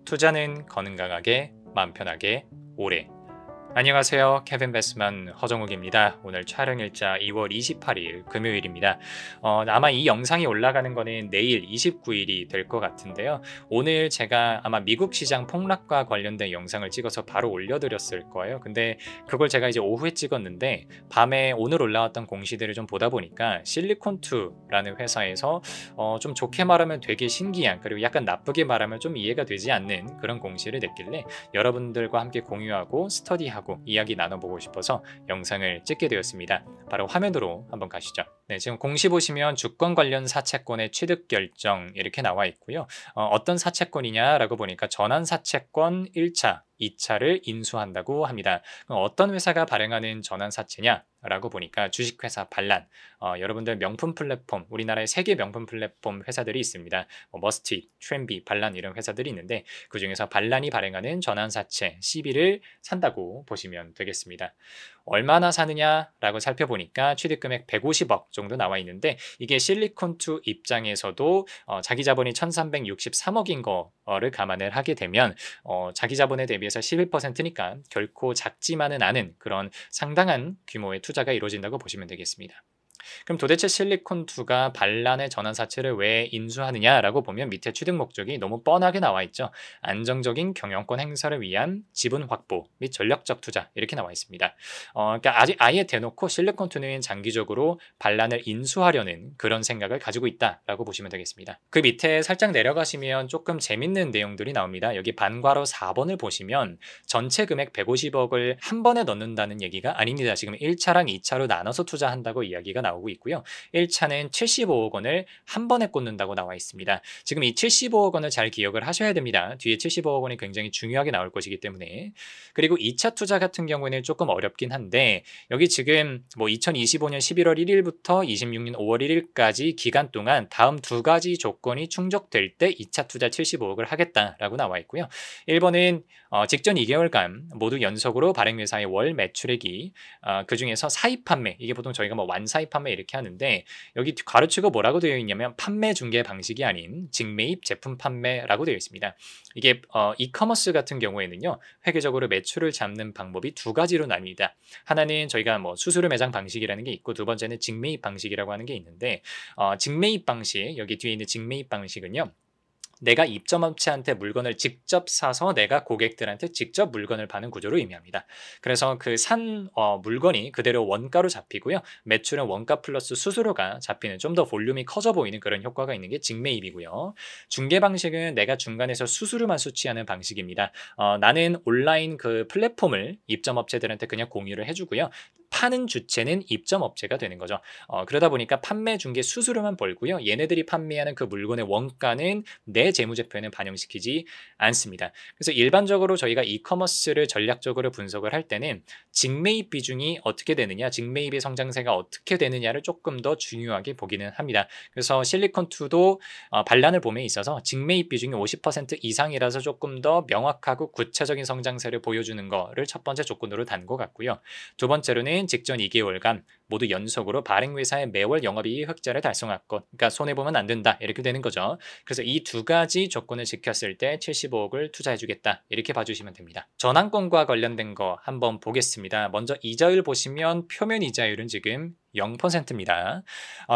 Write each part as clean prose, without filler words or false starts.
투자는 건강하게, 마음 편하게, 오래. 안녕하세요. 케빈 베스만 허정욱입니다. 오늘 촬영일자 2월 28일 금요일입니다. 아마 이 영상이 올라가는 거는 내일 29일이 될 것 같은데요. 오늘 제가 아마 미국 시장 폭락과 관련된 영상을 찍어서 바로 올려드렸을 거예요. 근데 그걸 제가 이제 오후에 찍었는데 밤에 오늘 올라왔던 공시들을 좀 보다 보니까 실리콘2라는 회사에서 좀 좋게 말하면 되게 신기한, 그리고 약간 나쁘게 말하면 좀 이해가 되지 않는 그런 공시를 냈길래 여러분들과 함께 공유하고 스터디하고 이야기 나눠보고 싶어서 영상을 찍게 되었습니다. 바로 화면으로 한번 가시죠. 네, 지금 공시 보시면 주권 관련 사채권의 취득 결정 이렇게 나와 있고요. 어떤 사채권이냐라고 보니까 전환사채권 1차, 2차를 인수한다고 합니다. 그럼 어떤 회사가 발행하는 전환사채냐? 라고 보니까 주식회사 반란, 여러분들 명품 플랫폼, 우리나라의 세계 명품 플랫폼 회사들이 있습니다. 머스티, 트렌비, 반란 이런 회사들이 있는데 그 중에서 반란이 발행하는 전환사채 CB를 산다고 보시면 되겠습니다. 얼마나 사느냐라고 살펴보니까 취득금액 150억 정도 나와 있는데 이게 실리콘2 입장에서도 자기 자본이 1363억인 거를 감안을 하게 되면 자기 자본에 대비해서 11%니까 결코 작지만은 않은 그런 상당한 규모의 투자가 이루어진다고 보시면 되겠습니다. 그럼 도대체 실리콘2가 반란의 전환사채를 왜 인수하느냐라고 보면 밑에 취득 목적이 너무 뻔하게 나와 있죠. 안정적인 경영권 행사를 위한 지분 확보 및 전략적 투자 이렇게 나와 있습니다. 그러니까 아예 대놓고 실리콘2는 장기적으로 반란을 인수하려는 그런 생각을 가지고 있다라고 보시면 되겠습니다. 그 밑에 살짝 내려가시면 조금 재밌는 내용들이 나옵니다. 여기 반괄호 4번을 보시면 전체 금액 150억을 한 번에 넣는다는 얘기가 아닙니다. 지금 1차랑 2차로 나눠서 투자한다고 이야기가 나오고 있고요. 1차는 75억 원을 한 번에 꽂는다고 나와 있습니다. 지금 이 75억 원을 잘 기억을 하셔야 됩니다. 뒤에 75억 원이 굉장히 중요하게 나올 것이기 때문에. 그리고 2차 투자 같은 경우에는 조금 어렵긴 한데 여기 지금 뭐 2025년 11월 1일부터 26년 5월 1일까지 기간 동안 다음 두 가지 조건이 충족될 때 2차 투자 75억을 하겠다라고 나와 있고요. 1번은 직전 2개월간 모두 연속으로 발행회사의 월 매출액이 그 중에서 사입 판매, 이게 보통 저희가 뭐 완사입 판매 이렇게 하는데 여기 가로치고 뭐라고 되어 있냐면 판매 중개 방식이 아닌 직매입 제품 판매라고 되어 있습니다. 이게 이커머스 같은 경우에는요, 회계적으로 매출을 잡는 방법이 두 가지로 나뉩니다. 하나는 저희가 뭐 수수료 매장 방식이라는 게 있고 두 번째는 직매입 방식이라고 하는 게 있는데 직매입 방식, 여기 뒤에 있는 직매입 방식은요, 내가 입점업체한테 물건을 직접 사서 내가 고객들한테 직접 물건을 파는 구조를 의미합니다. 그래서 그 산 물건이 그대로 원가로 잡히고요. 매출은 원가 플러스 수수료가 잡히는 좀 더 볼륨이 커져 보이는 그런 효과가 있는 게 직매입이고요. 중개 방식은 내가 중간에서 수수료만 수취하는 방식입니다. 나는 온라인 그 플랫폼을 입점업체들한테 그냥 공유를 해주고요. 파는 주체는 입점업체가 되는 거죠. 그러다 보니까 판매 중개 수수료만 벌고요. 얘네들이 판매하는 그 물건의 원가는 내 재무제표에는 반영시키지 않습니다. 그래서 일반적으로 저희가 이커머스를 전략적으로 분석을 할 때는 직매입 비중이 어떻게 되느냐, 직매입의 성장세가 어떻게 되느냐를 조금 더 중요하게 보기는 합니다. 그래서 실리콘2도 반란을 봄에 있어서 직매입 비중이 50% 이상이라서 조금 더 명확하고 구체적인 성장세를 보여주는 거를 첫 번째 조건으로 단 것 같고요. 두 번째로는 직전 2개월간 모두 연속으로 발행회사의 매월 영업이익 흑자를 달성할 것, 그러니까 손해보면 안 된다 이렇게 되는 거죠. 그래서 이 두 가지 조건을 지켰을 때 75억을 투자해주겠다 이렇게 봐주시면 됩니다. 전환권과 관련된 거 한번 보겠습니다. 먼저 이자율 보시면 표면 이자율은 지금 0%입니다.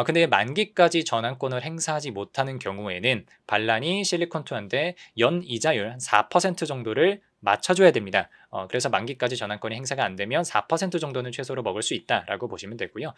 근데 만기까지 전환권을 행사하지 못하는 경우에는 반란이 실리콘2한테 연 이자율 4% 정도를 맞춰줘야 됩니다. 그래서 만기까지 전환권이 행사가 안 되면 4% 정도는 최소로 먹을 수 있다라고 보시면 되고요.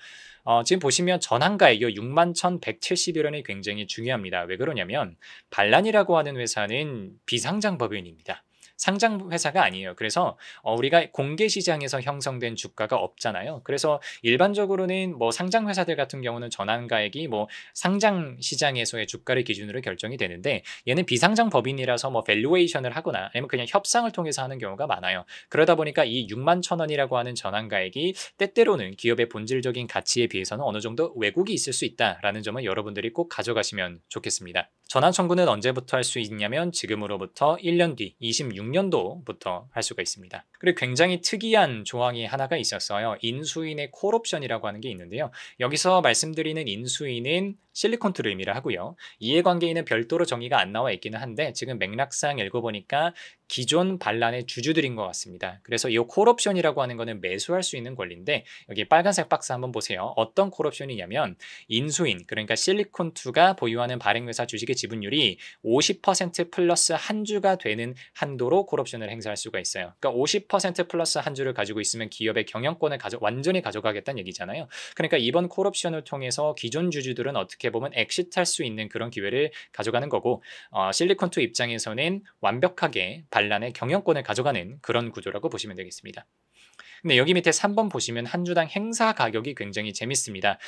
지금 보시면 전환가액이 61,171원이 굉장히 중요합니다. 왜 그러냐면 반란이라고 하는 회사는 비상장 법인입니다. 상장 회사가 아니에요. 그래서 우리가 공개 시장에서 형성된 주가가 없잖아요. 그래서 일반적으로는 뭐 상장 회사들 같은 경우는 전환가액이 뭐 상장 시장에서의 주가를 기준으로 결정이 되는데 얘는 비상장 법인이라서 뭐 밸류에이션을 하거나 아니면 그냥 협상을 통해서 하는 경우가 많아요. 그러다 보니까 이 61,000원이라고 하는 전환가액이 때때로는 기업의 본질적인 가치에 비해서는 어느 정도 왜곡이 있을 수 있다라는 점을 여러분들이 꼭 가져가시면 좋겠습니다. 전환 청구는 언제부터 할 수 있냐면 지금으로부터 1년 뒤 26년 2006년도부터 할 수가 있습니다. 그리고 굉장히 특이한 조항이 하나가 있었어요. 인수인의 콜옵션이라고 하는 게 있는데요. 여기서 말씀드리는 인수인은 실리콘투를 의미를 하고요. 이해관계인은 별도로 정의가 안 나와 있기는 한데 지금 맥락상 읽어보니까 기존 반란의 주주들인 것 같습니다. 그래서 이 콜옵션이라고 하는 거는 매수할 수 있는 권리인데 여기 빨간색 박스 한번 보세요. 어떤 콜옵션이냐면 인수인, 그러니까 실리콘투가 보유하는 발행회사 주식의 지분율이 50% 플러스 한 주가 되는 한도로 콜옵션을 행사할 수가 있어요. 그러니까 50% 플러스 한 주를 가지고 있으면 기업의 경영권을 완전히 가져가겠다는 얘기잖아요. 그러니까 이번 콜옵션을 통해서 기존 주주들은 어떻게 보면 엑시트할 수 있는 그런 기회를 가져가는 거고, 실리콘투 입장에서는 완벽하게 반란의 경영권을 가져가는 그런 구조라고 보시면 되겠습니다. 근데 여기 밑에 3번 보시면 한 주당 행사 가격이 굉장히 재밌습니다.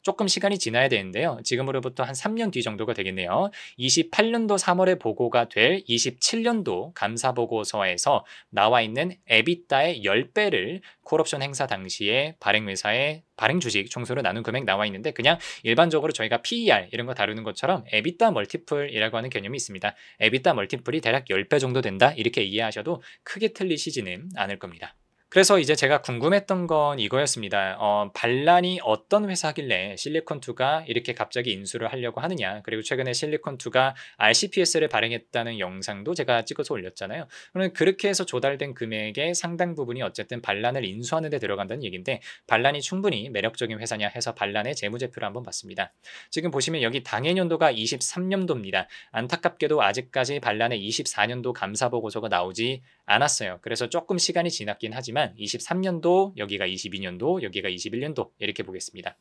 조금 시간이 지나야 되는데요. 지금으로부터 한 3년 뒤 정도가 되겠네요. 28년도 3월에 보고가 될 27년도 감사보고서에서 나와 있는 에비타의 10배를 콜옵션 행사 당시에 발행회사의 발행주식 총수로 나눈 금액 나와 있는데, 그냥 일반적으로 저희가 PER 이런 거 다루는 것처럼 에비타 멀티플이라고 하는 개념이 있습니다. 에비타 멀티플이 대략 10배 정도 된다, 이렇게 이해하셔도 크게 틀리시지는 않을 겁니다. 그래서 이제 제가 궁금했던 건 이거였습니다. 반란이 어떤 회사길래 실리콘투가 이렇게 갑자기 인수를 하려고 하느냐. 그리고 최근에 실리콘투가 RCPS를 발행했다는 영상도 제가 찍어서 올렸잖아요. 그러면 그렇게 해서 조달된 금액의 상당 부분이 어쨌든 반란을 인수하는 데 들어간다는 얘기인데, 반란이 충분히 매력적인 회사냐 해서 반란의 재무제표를 한번 봤습니다. 지금 보시면 여기 당해년도가 23년도입니다. 안타깝게도 아직까지 반란의 24년도 감사보고서가 나오지 않았어요. 그래서 조금 시간이 지났긴 하지만 23년도, 여기가 22년도, 여기가 21년도 이렇게 보겠습니다.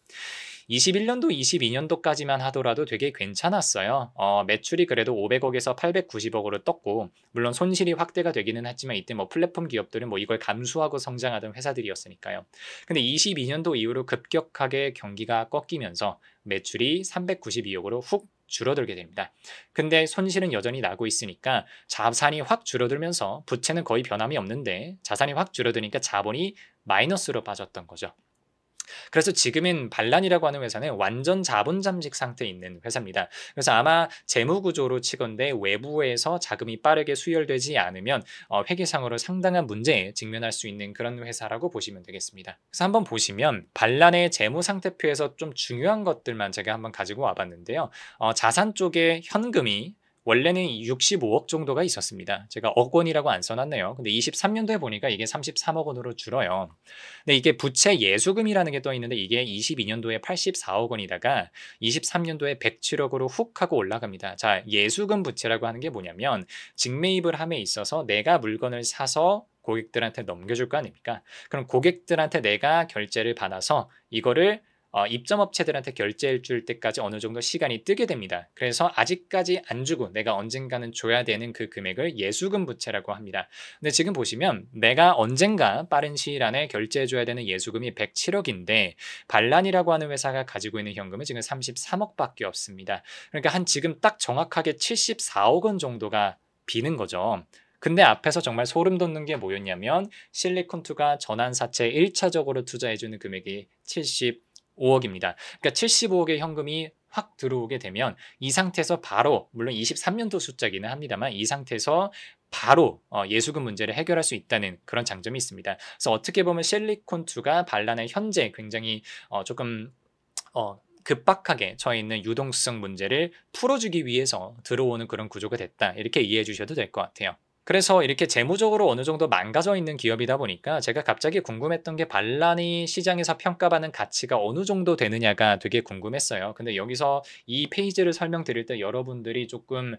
21년도, 22년도까지만 하더라도 되게 괜찮았어요. 매출이 그래도 500억에서 890억으로 떴고, 물론 손실이 확대가 되기는 했지만 이때 뭐 플랫폼 기업들은 뭐 이걸 감수하고 성장하던 회사들이었으니까요. 근데 22년도 이후로 급격하게 경기가 꺾이면서 매출이 392억으로 훅 줄어들게 됩니다. 근데 손실은 여전히 나고 있으니까 자산이 확 줄어들면서 부채는 거의 변함이 없는데 자산이 확 줄어드니까 자본이 마이너스로 빠졌던 거죠. 그래서 지금은 반란이라고 하는 회사는 완전 자본 잠식 상태에 있는 회사입니다. 그래서 아마 재무 구조로 치건데 외부에서 자금이 빠르게 수혈되지 않으면 회계상으로 상당한 문제에 직면할 수 있는 그런 회사라고 보시면 되겠습니다. 그래서 한번 보시면 반란의 재무 상태표에서 좀 중요한 것들만 제가 한번 가지고 와봤는데요. 자산 쪽에 현금이 원래는 65억 정도가 있었습니다. 제가 억 원이라고 안 써놨네요. 근데 23년도에 보니까 이게 33억 원으로 줄어요. 근데 이게 부채 예수금이라는 게 떠 있는데 이게 22년도에 84억 원이다가 23년도에 107억으로 훅 하고 올라갑니다. 자, 예수금 부채라고 하는 게 뭐냐면 직매입을 함에 있어서 내가 물건을 사서 고객들한테 넘겨줄 거 아닙니까? 그럼 고객들한테 내가 결제를 받아서 이거를 입점업체들한테 결제해 줄 때까지 어느 정도 시간이 뜨게 됩니다. 그래서 아직까지 안 주고 내가 언젠가는 줘야 되는 그 금액을 예수금 부채라고 합니다. 근데 지금 보시면 내가 언젠가 빠른 시일 안에 결제해 줘야 되는 예수금이 107억인데 반란이라고 하는 회사가 가지고 있는 현금은 지금 33억밖에 없습니다. 그러니까 한 지금 딱 정확하게 74억 원 정도가 비는 거죠. 근데 앞에서 정말 소름 돋는 게 뭐였냐면 실리콘투가 전환사채 1차적으로 투자해주는 금액이 75억입니다. 그러니까 75억의 현금이 확 들어오게 되면 이 상태에서 바로, 물론 23년도 숫자기는 합니다만 이 상태에서 바로 예수금 문제를 해결할 수 있다는 그런 장점이 있습니다. 그래서 어떻게 보면 실리콘투가 반란의 현재 굉장히 조금 급박하게 처해 있는 유동성 문제를 풀어주기 위해서 들어오는 그런 구조가 됐다, 이렇게 이해해 주셔도 될 것 같아요. 그래서 이렇게 재무적으로 어느 정도 망가져 있는 기업이다 보니까 제가 갑자기 궁금했던 게 반란이 시장에서 평가받는 가치가 어느 정도 되느냐가 되게 궁금했어요. 근데 여기서 이 페이지를 설명드릴 때 여러분들이 조금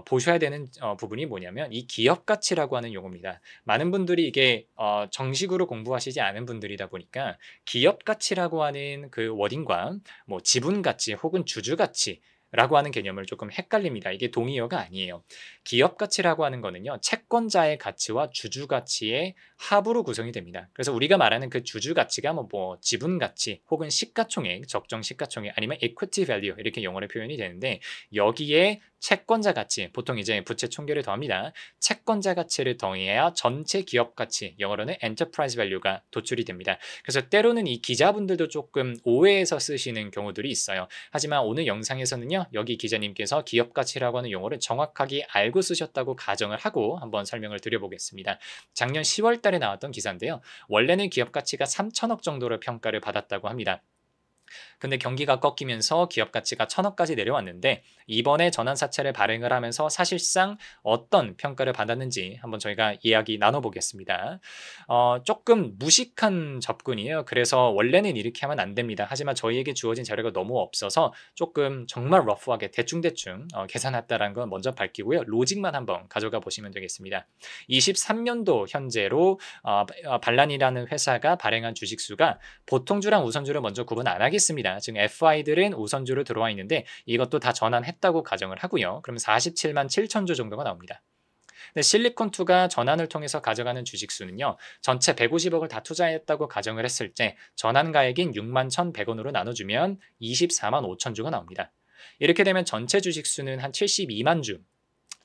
보셔야 되는 부분이 뭐냐면 이 기업 가치라고 하는 용어입니다. 많은 분들이 이게 정식으로 공부하시지 않은 분들이다 보니까 기업 가치라고 하는 그 워딩과 뭐 지분 가치 혹은 주주 가치 라고 하는 개념을 조금 헷갈립니다. 이게 동의어가 아니에요. 기업 가치라고 하는 거는요, 채권자의 가치와 주주 가치의 합으로 구성이 됩니다. 그래서 우리가 말하는 그 주주 가치가 뭐 지분 가치 혹은 시가총액, 적정 시가총액 아니면 equity value 이렇게 영어로 표현이 되는데, 여기에 채권자 가치, 보통 이제 부채 총계를 더합니다. 채권자 가치를 더해야 전체 기업 가치, 영어로는 enterprise value가 도출이 됩니다. 그래서 때로는 이 기자분들도 조금 오해해서 쓰시는 경우들이 있어요. 하지만 오늘 영상에서는요, 있고요. 여기 기자님께서 기업 가치라고 하는 용어를 정확하게 알고 쓰셨다고 가정을 하고 한번 설명을 드려보겠습니다. 작년 10월 달에 나왔던 기사인데요. 원래는 기업 가치가 3천억 정도로 평가를 받았다고 합니다. 근데 경기가 꺾이면서 기업 가치가 1,000억까지 내려왔는데 이번에 전환사채를 발행을 하면서 사실상 어떤 평가를 받았는지 한번 저희가 이야기 나눠보겠습니다. 조금 무식한 접근이에요. 그래서 원래는 이렇게 하면 안 됩니다. 하지만 저희에게 주어진 자료가 너무 없어서 조금 정말 러프하게 대충대충 계산했다는 건 먼저 밝히고요. 로직만 한번 가져가 보시면 되겠습니다. 23년도 현재로 반란이라는 회사가 발행한 주식수가 보통주랑 우선주를 먼저 구분 안 하겠습니다. 지금 FI들은 우선주로 들어와 있는데 이것도 다 전환했다고 가정을 하고요. 그러면 47만 7천 주 정도가 나옵니다. 근데 실리콘2가 전환을 통해서 가져가는 주식수는요. 전체 150억을 다 투자했다고 가정을 했을 때 전환가액인 6만 1,100원으로 나눠주면 24만 5천 주가 나옵니다. 이렇게 되면 전체 주식수는 한 72만 주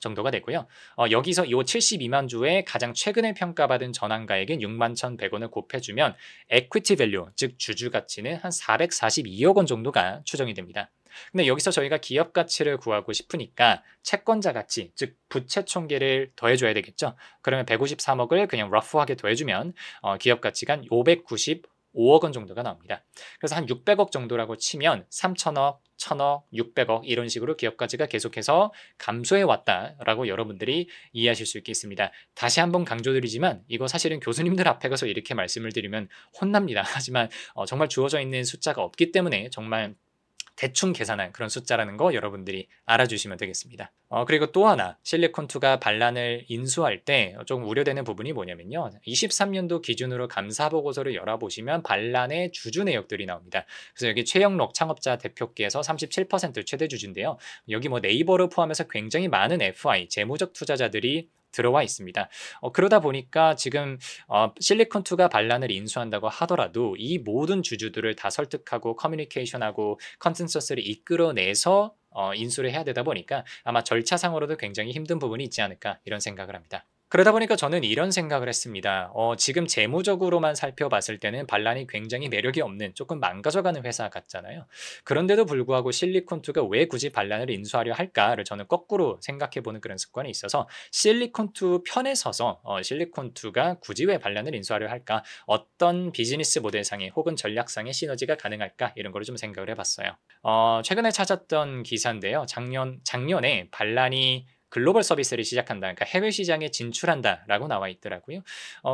정도가 되고요. 여기서 이 72만 주에 가장 최근에 평가받은 전환가액인 6만 1,100원을 곱해주면 equity value, 즉 주주 가치는 한 442억 원 정도가 추정이 됩니다. 근데 여기서 저희가 기업 가치를 구하고 싶으니까 채권자 가치, 즉 부채 총계를 더해줘야 되겠죠. 그러면 153억을 그냥 러프하게 더해주면 기업 가치가 한 595억 원 정도가 나옵니다. 그래서 한 600억 정도라고 치면 3천억, 1,000억, 600억 이런 식으로 기업 가치가 계속해서 감소해 왔다라고 여러분들이 이해하실 수 있겠습니다. 다시 한번 강조드리지만 이거 사실은 교수님들 앞에 가서 이렇게 말씀을 드리면 혼납니다. 하지만 정말 주어져 있는 숫자가 없기 때문에 정말 대충 계산한 그런 숫자라는 거 여러분들이 알아주시면 되겠습니다. 그리고 또 하나 실리콘2가 반란을 인수할 때 조금 우려되는 부분이 뭐냐면요. 23년도 기준으로 감사보고서를 열어보시면 반란의 주주 내역들이 나옵니다. 그래서 여기 최영록 창업자 대표께서 37% 최대 주주인데요. 여기 뭐 네이버를 포함해서 굉장히 많은 FI 재무적 투자자들이 들어와 있습니다. 그러다 보니까 지금 실리콘2가 반란을 인수한다고 하더라도 이 모든 주주들을 다 설득하고 커뮤니케이션하고 컨센서스를 이끌어내서 인수를 해야 되다 보니까 아마 절차상으로도 굉장히 힘든 부분이 있지 않을까 이런 생각을 합니다. 그러다 보니까 저는 이런 생각을 했습니다. 지금 재무적으로만 살펴봤을 때는 반란이 굉장히 매력이 없는 조금 망가져가는 회사 같잖아요. 그런데도 불구하고 실리콘2가 왜 굳이 반란을 인수하려 할까를 저는 거꾸로 생각해보는 그런 습관이 있어서 실리콘2 편에 서서 실리콘2가 굳이 왜 반란을 인수하려 할까? 어떤 비즈니스 모델상의 혹은 전략상의 시너지가 가능할까? 이런 걸 좀 생각을 해봤어요. 최근에 찾았던 기사인데요. 작년에 반란이 글로벌 서비스를 시작한다. 그러니까 해외 시장에 진출한다라고 나와 있더라고요.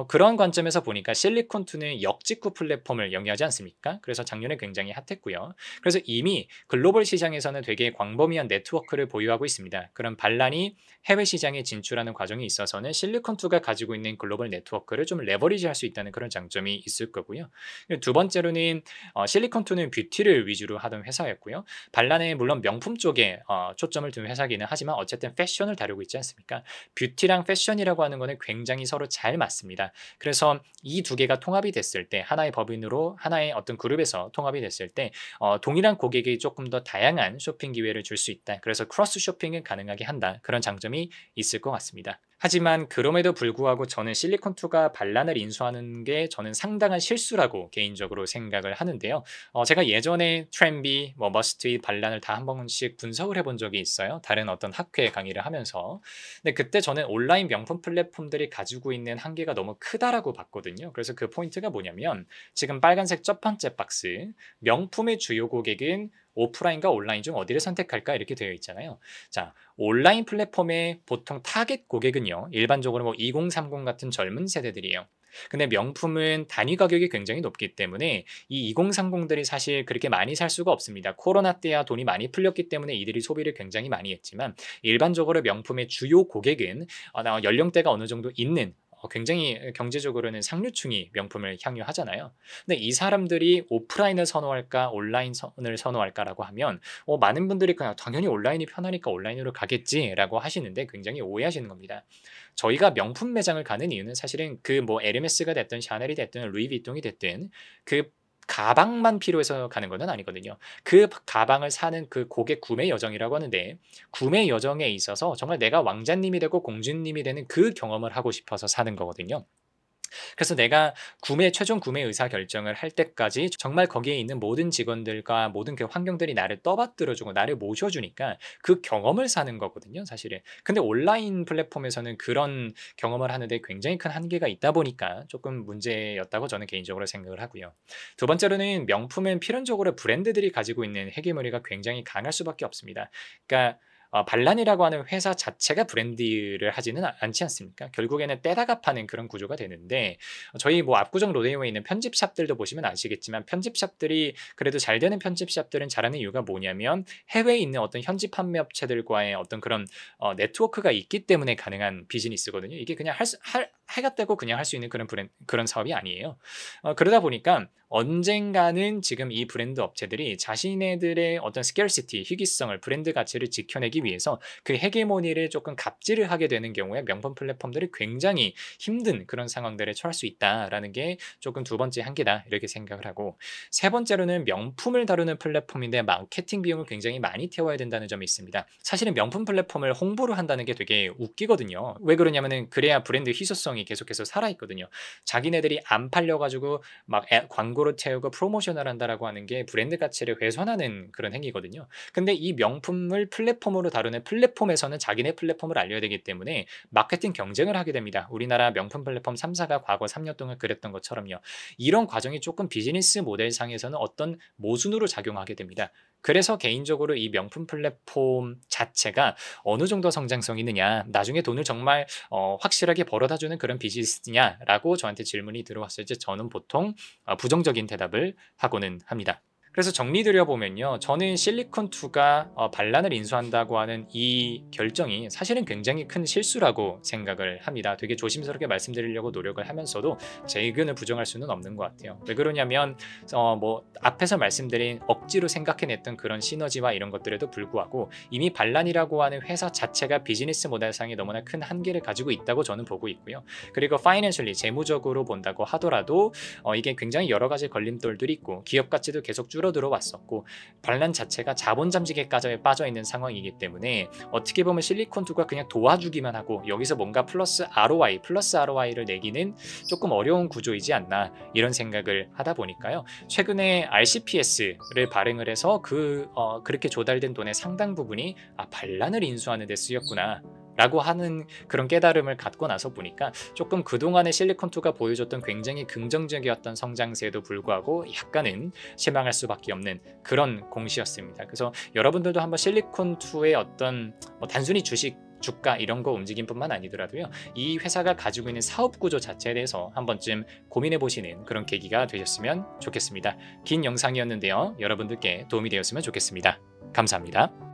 그런 관점에서 보니까 실리콘2는 역직구 플랫폼을 영위하지 않습니까? 그래서 작년에 굉장히 핫했고요. 그래서 이미 글로벌 시장에서는 되게 광범위한 네트워크를 보유하고 있습니다. 그런 반란이 해외 시장에 진출하는 과정에 있어서는 실리콘2가 가지고 있는 글로벌 네트워크를 좀 레버리지할 수 있다는 그런 장점이 있을 거고요. 두 번째로는 실리콘2는 뷰티를 위주로 하던 회사였고요. 반란은 물론 명품 쪽에 초점을 둔 회사기는 하지만 어쨌든 패션을 다루고 있지 않습니까? 뷰티랑 패션이라고 하는 거는 굉장히 서로 잘 맞습니다. 그래서 이 두 개가 통합이 됐을 때 하나의 법인으로 하나의 어떤 그룹에서 통합이 됐을 때 동일한 고객이 조금 더 다양한 쇼핑 기회를 줄 수 있다. 그래서 크로스 쇼핑을 가능하게 한다. 그런 장점이 있을 것 같습니다. 하지만 그럼에도 불구하고 저는 실리콘2가 반란을 인수하는 게 저는 상당한 실수라고 개인적으로 생각을 하는데요. 제가 예전에 트렌비, 머스트잇, 반란을 다 한 번씩 분석을 해본 적이 있어요. 다른 어떤 학회 강의를 하면서. 근데 그때 저는 온라인 명품 플랫폼들이 가지고 있는 한계가 너무 크다라고 봤거든요. 그래서 그 포인트가 뭐냐면 지금 빨간색 첫 번째 박스, 명품의 주요 고객은 오프라인과 온라인 중 어디를 선택할까 이렇게 되어 있잖아요. 자, 온라인 플랫폼의 보통 타겟 고객은요. 일반적으로 2030 같은 젊은 세대들이에요. 근데 명품은 단위 가격이 굉장히 높기 때문에 이 2030들이 사실 그렇게 많이 살 수가 없습니다. 코로나 때야 돈이 많이 풀렸기 때문에 이들이 소비를 굉장히 많이 했지만 일반적으로 명품의 주요 고객은 연령대가 어느 정도 있는 굉장히 경제적으로는 상류층이 명품을 향유하잖아요. 근데 이 사람들이 오프라인을 선호할까 온라인을 선호할까라고 하면 많은 분들이 그냥 당연히 온라인이 편하니까 온라인으로 가겠지라고 하시는데 굉장히 오해하시는 겁니다. 저희가 명품 매장을 가는 이유는 사실은 그 에르메스가 됐든 샤넬이 됐든 루이비통이 됐든 그 가방만 필요해서 가는 것은 아니거든요. 그 가방을 사는 그 고객 구매 여정이라고 하는데 구매 여정에 있어서 정말 내가 왕자님이 되고 공주님이 되는 그 경험을 하고 싶어서 사는 거거든요. 그래서 내가 최종 구매 의사 결정을 할 때까지 정말 거기에 있는 모든 직원들과 모든 그 환경들이 나를 떠받들어 주고 나를 모셔 주니까 그 경험을 사는 거거든요, 사실은. 근데 온라인 플랫폼에서는 그런 경험을 하는데 굉장히 큰 한계가 있다 보니까 조금 문제였다고 저는 개인적으로 생각을 하고요. 두 번째로는 명품은 필연적으로 브랜드들이 가지고 있는 헤게모니가 굉장히 강할 수밖에 없습니다. 그러니까 반란이라고 하는 회사 자체가 브랜드를 하지는 않지 않습니까? 결국에는 떼다가 파는 그런 구조가 되는데, 저희 뭐 압구정 로데오에 있는 편집샵들도 보시면 아시겠지만, 편집샵들이 그래도 잘 되는 편집샵들은 잘하는 이유가 뭐냐면 해외에 있는 어떤 현지 판매 업체들과의 어떤 그런 네트워크가 있기 때문에 가능한 비즈니스거든요. 이게 그냥 해가 떼고 그냥 할 수 있는 그런 사업이 아니에요. 그러다 보니까 언젠가는 지금 이 브랜드 업체들이 자신네들의 어떤 스케어시티, 희귀성을, 브랜드 가치를 지켜내기 위해서 그 헤게모니를 조금 갑질을 하게 되는 경우에 명품 플랫폼들이 굉장히 힘든 그런 상황들에 처할 수 있다라는 게 조금 두 번째 한계다 이렇게 생각을 하고, 세 번째로는 명품을 다루는 플랫폼인데 마케팅 비용을 굉장히 많이 태워야 된다는 점이 있습니다. 사실은 명품 플랫폼을 홍보를 한다는 게 되게 웃기거든요. 왜 그러냐면은 그래야 브랜드 희소성이 계속해서 살아있거든요. 자기네들이 안 팔려가지고 막 광고를 채우고 프로모션을 한다라고 하는 게 브랜드 가치를 훼손하는 그런 행위거든요. 근데 이 명품을 플랫폼으로 다루는 플랫폼에서는 자기네 플랫폼을 알려야 되기 때문에 마케팅 경쟁을 하게 됩니다. 우리나라 명품 플랫폼 3사가 과거 3년 동안 그랬던 것처럼요. 이런 과정이 조금 비즈니스 모델상에서는 어떤 모순으로 작용하게 됩니다. 그래서 개인적으로 이 명품 플랫폼 자체가 어느 정도 성장성이 있느냐, 나중에 돈을 정말 확실하게 벌어다주는 그런 비즈니스냐라고 저한테 질문이 들어왔을 때 저는 보통 부정적인 대답을 하고는 합니다. 그래서 정리드려보면요, 저는 실리콘2가 반란을 인수한다고 하는 이 결정이 사실은 굉장히 큰 실수라고 생각을 합니다. 되게 조심스럽게 말씀드리려고 노력을 하면서도 제 의견을 부정할 수는 없는 것 같아요. 왜 그러냐면 뭐 앞에서 말씀드린 억지로 생각해냈던 그런 시너지와 이런 것들에도 불구하고 이미 반란이라고 하는 회사 자체가 비즈니스 모델상에 너무나 큰 한계를 가지고 있다고 저는 보고 있고요. 그리고 파이낸셜리, 재무적으로 본다고 하더라도 이게 굉장히 여러 가지 걸림돌들이 있고 기업 가치도 계속 줄어들어 왔었고 반란 자체가 자본 잠식에까지 빠져 있는 상황이기 때문에 어떻게 보면 실리콘2가 그냥 도와주기만 하고 여기서 뭔가 플러스 ROI를 내기는 조금 어려운 구조이지 않나 이런 생각을 하다 보니까요. 최근에 RCPS를 발행을 해서 그렇게 조달된 돈의 상당 부분이 반란을 인수하는 데 쓰였구나 라고 하는 그런 깨달음을 갖고 나서 보니까 조금 그동안의 실리콘2가 보여줬던 굉장히 긍정적이었던 성장세에도 불구하고 약간은 실망할 수밖에 없는 그런 공시였습니다. 그래서 여러분들도 한번 실리콘2의 어떤 단순히 주가 이런 거 움직임뿐만 아니더라도요, 이 회사가 가지고 있는 사업 구조 자체에 대해서 한 번쯤 고민해 보시는 그런 계기가 되셨으면 좋겠습니다. 긴 영상이었는데요, 여러분들께 도움이 되었으면 좋겠습니다. 감사합니다.